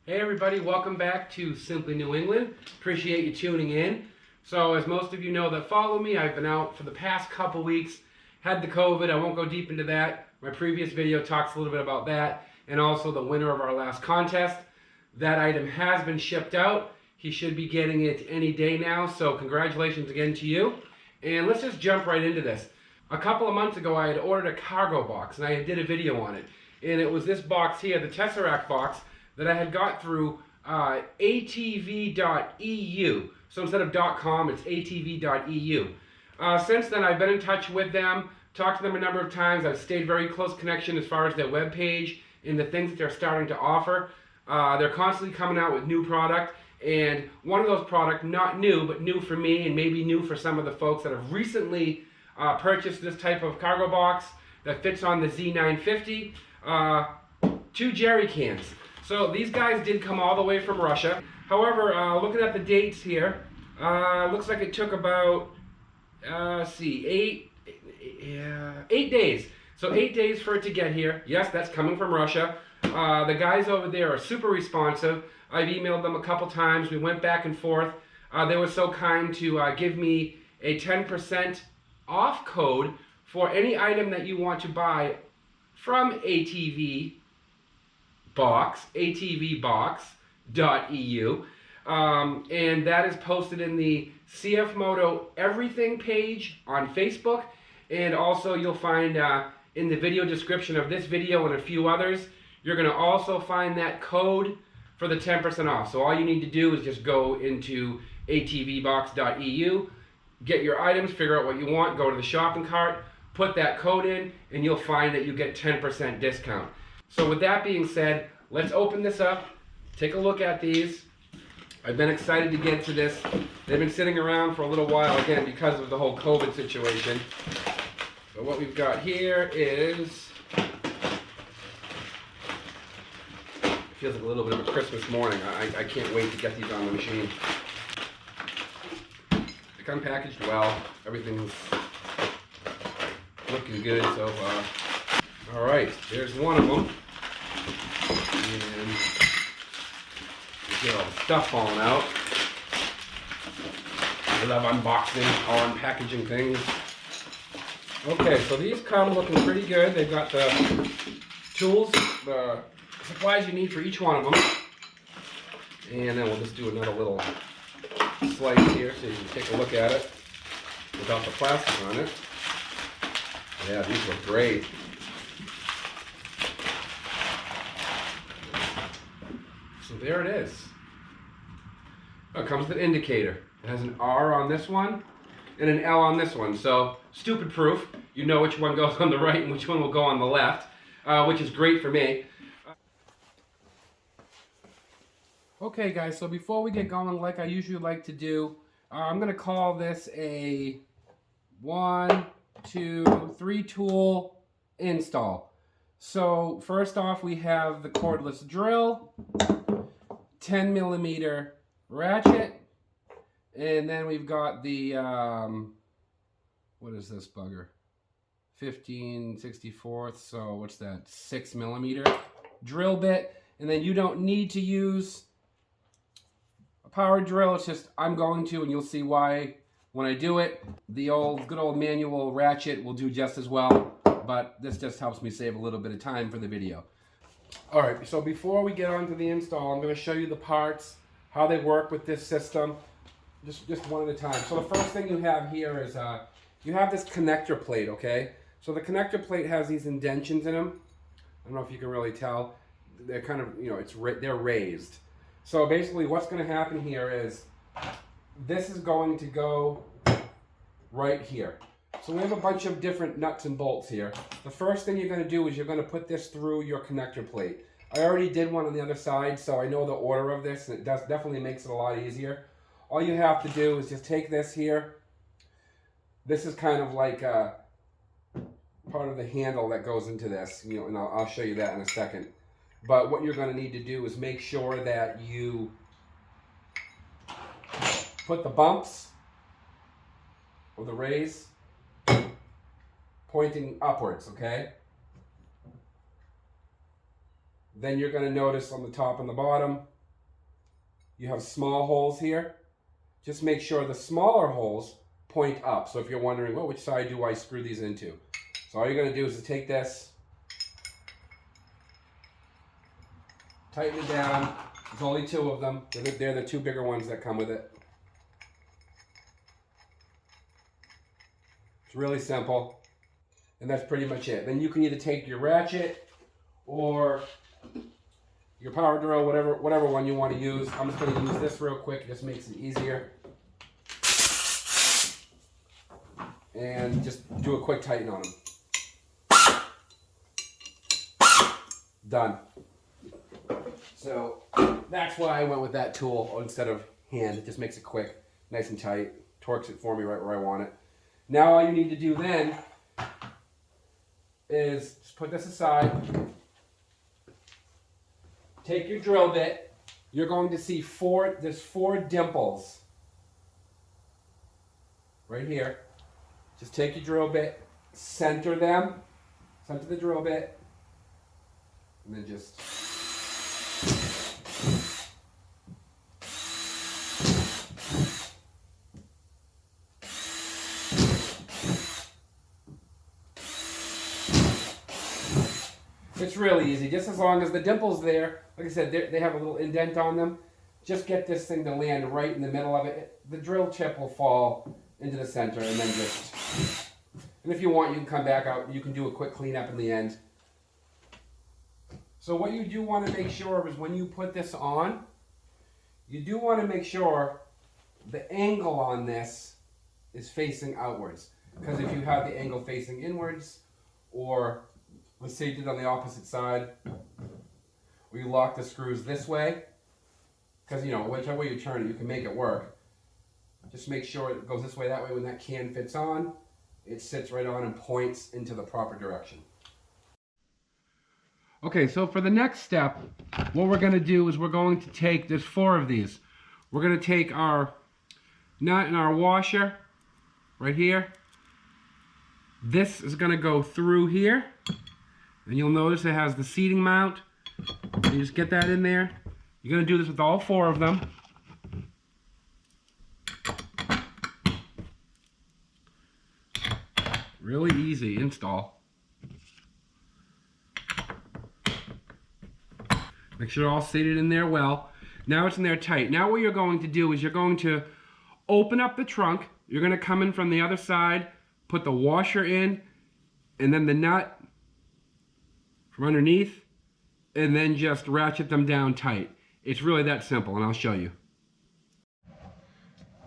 Hey everybody, welcome back to Simply New England. Appreciate you tuning in. So as most of you know that follow me, I've been out for the past couple weeks, had the COVID. I won't go deep into that. My previous video talks a little bit about that and also the winner of our last contest. That item has been shipped out. He should be getting it any day now, so congratulations again to you. And let's just jump right into this. A couple of months ago I had ordered a cargo box and I did a video on it. And it was this box here, the Tesseract box, that I had got through atv.eu. So instead of .com, it's atv.eu. Since then, I've been in touch with them, talked to them a number of times. I've stayed very close connection as far as their webpage and the things that they're starting to offer. They're constantly coming out with new product, and one of those products, not new, but new for me and maybe new for some of the folks that have recently purchased this type of cargo box that fits on the Z950, 2 jerry cans. So these guys did come all the way from Russia. However, looking at the dates here, looks like it took about, 8 days. So 8 days for it to get here. Yes, that's coming from Russia. The guys over there are super responsive. I've emailed them a couple times. We went back and forth. They were so kind to give me a 10% off code for any item that you want to buy from Atvbox, atvbox.eu, and that is posted in the Cfmoto Everything page on Facebook, and also you'll find in the video description of this video and a few others, you're going to also find that code for the 10% off. So all you need to do is just go into atvbox.eu, get your items, figure out what you want, go to the shopping cart, put that code in, and you'll find that you get 10% discount. So with that being said, let's open this up, take a look at these. I've been excited to get to this. They've been sitting around for a little while, again, because of the whole COVID situation. So what we've got here is, it feels like a little bit of a Christmas morning. I can't wait to get these on the machine. They come packaged well. Everything's looking good so far. All right, there's one of them. And you get all the stuff falling out. I love unboxing, all unpackaging things. Okay, so these come looking pretty good. They've got the tools, the supplies you need for each one of them. And then we'll just do another little slice here so you can take a look at it without the plastic on it. Yeah, these look great. So there it is. Oh, it comes with an indicator. It has an R on this one and an L on this one. So stupid proof. You know which one goes on the right and which one will go on the left, which is great for me. Okay guys, so before we get going, like I usually like to do, I'm going to call this a 1, 2, 3 tool install. So first off, we have the cordless drill, 10mm ratchet, and then we've got the what is this bugger, 15/64, so what's that, 6mm drill bit. And then you don't need to use a power drill, it's just I'm going to, and you'll see why when I do it. The good old manual ratchet will do just as well, but this just helps me save a little bit of time for the video. Alright, so before we get on to the install, I'm going to show you the parts, how they work with this system, just one at a time. So the first thing you have here is, you have this connector plate, okay? So the connector plate has these indentions in them. I don't know if you can really tell. They're kind of, you know, they're raised. So basically what's going to happen here is, this is going to go right here. So we have a bunch of different nuts and bolts here. The first thing you're going to do is you're going to put this through your connector plate. I already did one on the other side, so I know the order of this, and it definitely makes it a lot easier. All you have to do is just take this here. This is kind of like part of the handle that goes into this, you know, and I'll show you that in a second. But what you're going to need to do is make sure that you put the bumps or the raise pointing upwards, okay? Then you're going to notice on the top and the bottom, you have small holes here. Just make sure the smaller holes point up. So if you're wondering, well, which side do I screw these into? So all you're going to do is to take this, tighten it down. There's only 2 of them. They're the 2 bigger ones that come with it. It's really simple. And that's pretty much it. Then you can either take your ratchet or your power drill, whatever one you want to use. I'm just going to use this real quick. It just makes it easier. And just do a quick tighten on them. Done. So that's why I went with that tool instead of hand. It just makes it quick, nice and tight, torques it for me right where I want it. Now all you need to do then is just put this aside, take your drill bit. You're going to see there's 4 dimples right here. Just take your drill bit, center them, center the drill bit, and then just it's really easy, just as long as the dimple's there. Like I said, they have a little indent on them. Just get this thing to land right in the middle of it. The drill tip will fall into the center, and then just, and if you want, you can come back out, you can do a quick cleanup in the end. So what you do want to make sure of is when you put this on, you do want to make sure the angle on this is facing outwards. Because if you have the angle facing inwards, or let's say you did it on the opposite side, where you lock the screws this way, because you know, whichever way you turn it, you can make it work. Just make sure it goes this way, that way when that can fits on, it sits right on and points into the proper direction. Okay, so for the next step, what we're going to do is we're going to take, there's 4 of these. We're going to take our nut and our washer right here. This is going to go through here. And you'll notice it has the seating mount. You just get that in there. You're going to do this with all 4 of them. Really easy install. Make sure they're all seated in there well. Now it's in there tight. Now what you're going to do is you're going to open up the trunk. You're going to come in from the other side, put the washer in, and then the nut from underneath, and then just ratchet them down tight. It's really that simple, and I'll show you.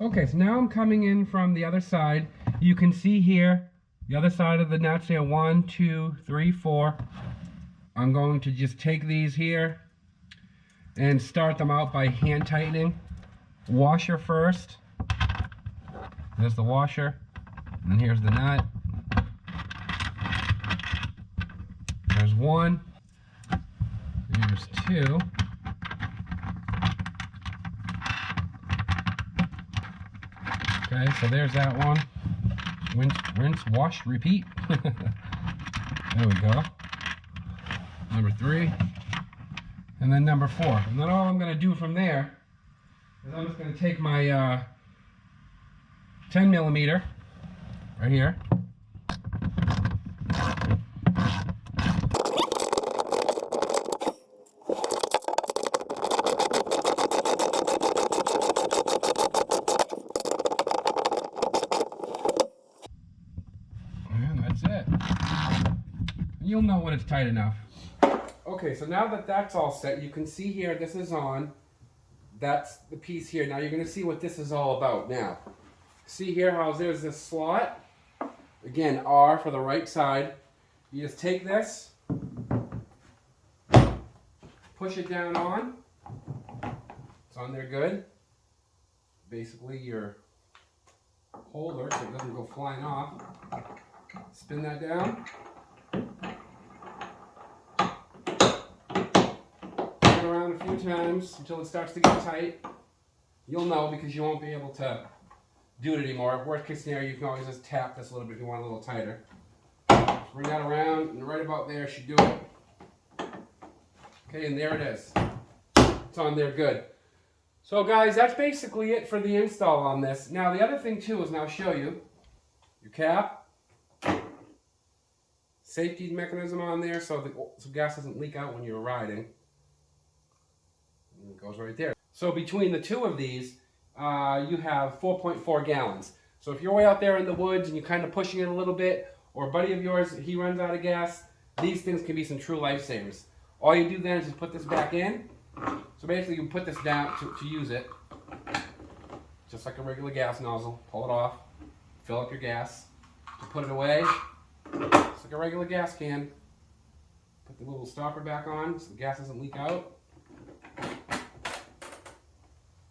Okay, so now I'm coming in from the other side. You can see here, the other side of the nuts here, 1, 2, 3, 4. I'm going to just take these here and start them out by hand tightening. Washer first. There's the washer, and then here's the nut. There's 1. There's 2. Okay, so there's that one. Rinse, wash, repeat. There we go. Number 3. And then number 4. And then all I'm going to do from there is I'm just going to take my 10 millimeter right here. And that's it. And you'll know when it's tight enough. Okay, so now that that's all set, you can see here, this is on. That's the piece here. Now you're going to see what this is all about now. See here how there's this slot? Again, R for the right side. You just take this, push it down on. It's on there good. Basically your holder so it doesn't go flying off. Spin that down. Turn around a few times until it starts to get tight. You'll know because you won't be able to do it anymore. Worst case scenario, you can always just tap this a little bit if you want it a little tighter. Just bring that around, and right about there should do it. Okay, and there it is. It's on there good. So guys, that's basically it for the install on this. Now the other thing too is, now I'll show you your cap, safety mechanism on there so the gas doesn't leak out when you're riding. And it goes right there. So between the two of these, you have 4.4 gallons. So if you're way out there in the woods and you're kind of pushing it a little bit, or a buddy of yours, he runs out of gas, these things can be some true lifesavers. All you do then is just put this back in. So basically you put this down to use it, just like a regular gas nozzle. Pull it off, fill up your gas, you put it away, just like a regular gas can. Put the little stopper back on so the gas doesn't leak out.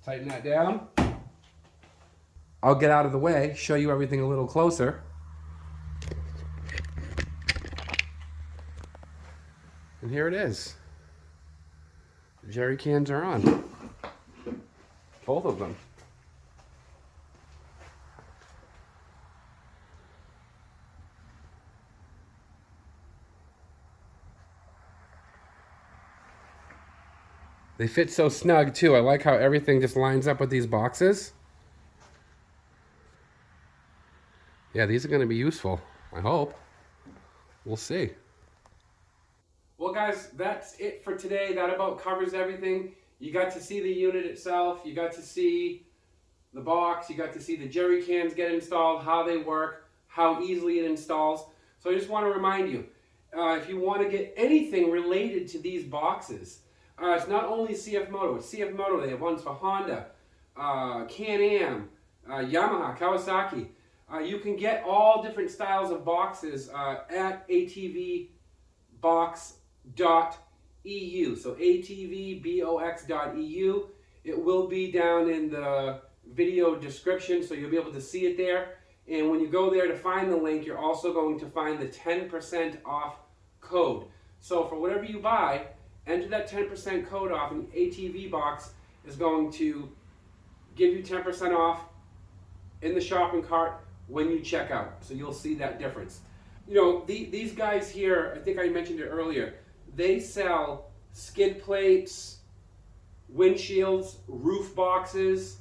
Tighten that down. I'll get out of the way, show you everything a little closer. And here it is. The jerry cans are on. Both of them. They fit so snug too. I like how everything just lines up with these boxes. Yeah, these are going to be useful. I hope. We'll see. Well guys, that's it for today. That about covers everything. You got to see the unit itself. You got to see the box. You got to see the jerry cans get installed, how they work, how easily it installs. So I just want to remind you, if you want to get anything related to these boxes, it's not only Cfmoto, it's Cfmoto. They have ones for Honda, Can-Am, Yamaha, Kawasaki. You can get all different styles of boxes at Atvbox.eu. So atvbox.eu. It will be down in the video description, so you'll be able to see it there. And when you go there to find the link, you're also going to find the 10% off code. So for whatever you buy, enter that 10% code off, and Atvbox is going to give you 10% off in the shopping cart when you check out. So you'll see that difference. You know, these guys here, I think I mentioned it earlier, they sell skid plates, windshields, roof boxes,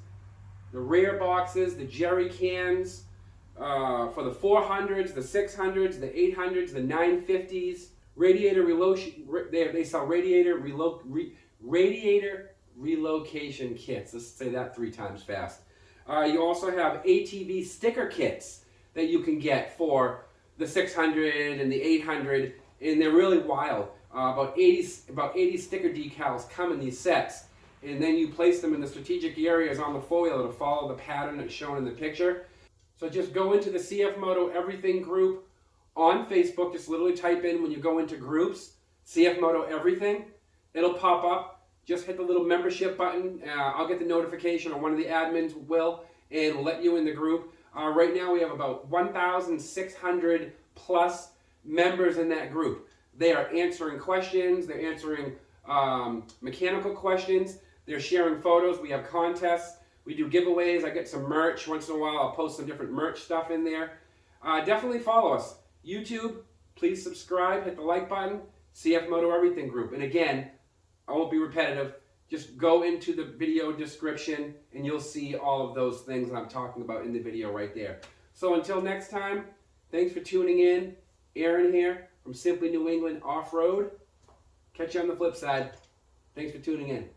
the rear boxes, the jerry cans, for the 400s, the 600s, the 800s, the 950s, radiator relocation. They sell radiator relocation kits. Let's say that 3 times fast. You also have ATV sticker kits that you can get for the 600 and the 800, and they're really wild. About 80 sticker decals come in these sets, and then you place them in the strategic areas on the four-wheeler to follow the pattern that's shown in the picture. So just go into the Cfmoto Everything group on Facebook. Just literally type in, when you go into groups, Cfmoto Everything. It'll pop up. Just hit the little membership button. I'll get the notification, or one of the admins will, and we'll let you in the group. Right now we have about 1,600 plus members in that group. They are answering questions. They're answering mechanical questions. They're sharing photos. We have contests. We do giveaways. I get some merch. Once in a while I'll post some different merch stuff in there. Definitely follow us. YouTube, please subscribe. Hit the like button. Cfmoto Everything group. And again, I won't be repetitive. Just go into the video description and you'll see all of those things that I'm talking about in the video right there. So until next time, thanks for tuning in. Aaron here from Simply New England Off-Road. Catch you on the flip side. Thanks for tuning in.